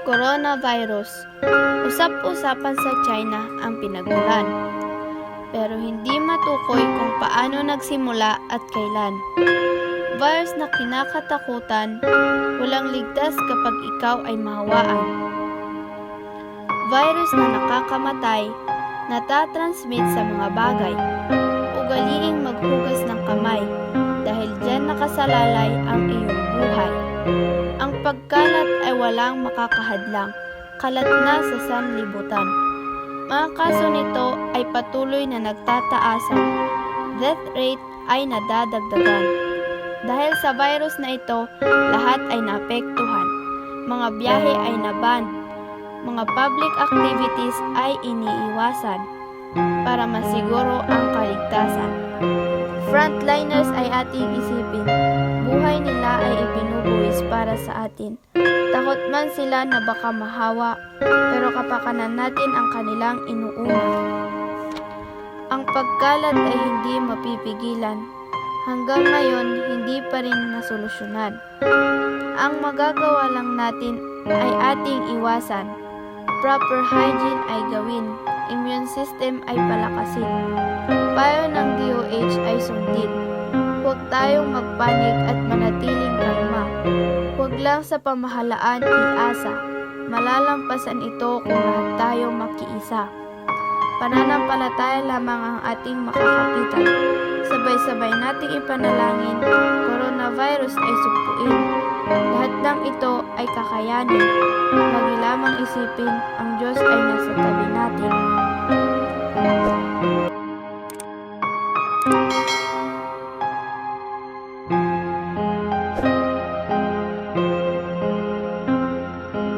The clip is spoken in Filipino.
Coronavirus. Usap-usapan sa China ang pinagmulan, pero hindi matukoy kung paano nagsimula at kailan. Virus na kinakatakutan, walang ligtas kapag ikaw ay mahawaan. Virus na nakakamatay, natatransmit sa mga bagay. Ugaliing maghugas ng kamay dahil diyan nakasalalay ang iyong buhay. Ang pagkalat ay walang makakahadlang, kalat na sa sanlibutan. Mga kaso nito ay patuloy na nagtataasan. Death rate ay nadadagdagan. Dahil sa virus na ito, lahat ay naapektuhan. Mga biyahe ay naban. Mga public activities ay iniiwasan para masiguro ang kaligtasan. Frontliners ay ating isipin. Buhay nila ay ibinubuwis para sa atin. Takot man sila na baka mahawa, pero kapakanan natin ang kanilang inuuna. Ang pagkalat ay hindi mapipigilan. Hanggang ngayon, hindi pa rin nasolusyonan. Ang magagawa lang natin ay ating iwasan. Proper hygiene ay gawin. Immune system ay palakasin. Payo ng DOH ay sundin. Huwag tayong magpanik at manatiling kalma. Huwag lang sa pamahalaan iasa. Malalampasan ito kung lahat tayo makiisa. Pananampalataya lamang ang ating makakapitan. Sabay-sabay nating ipanalangin, coronavirus ay sugpuin. Lahat ng ito ay kakayanin. Lagi lamang isipin, ang Diyos ay nasa tabi natin.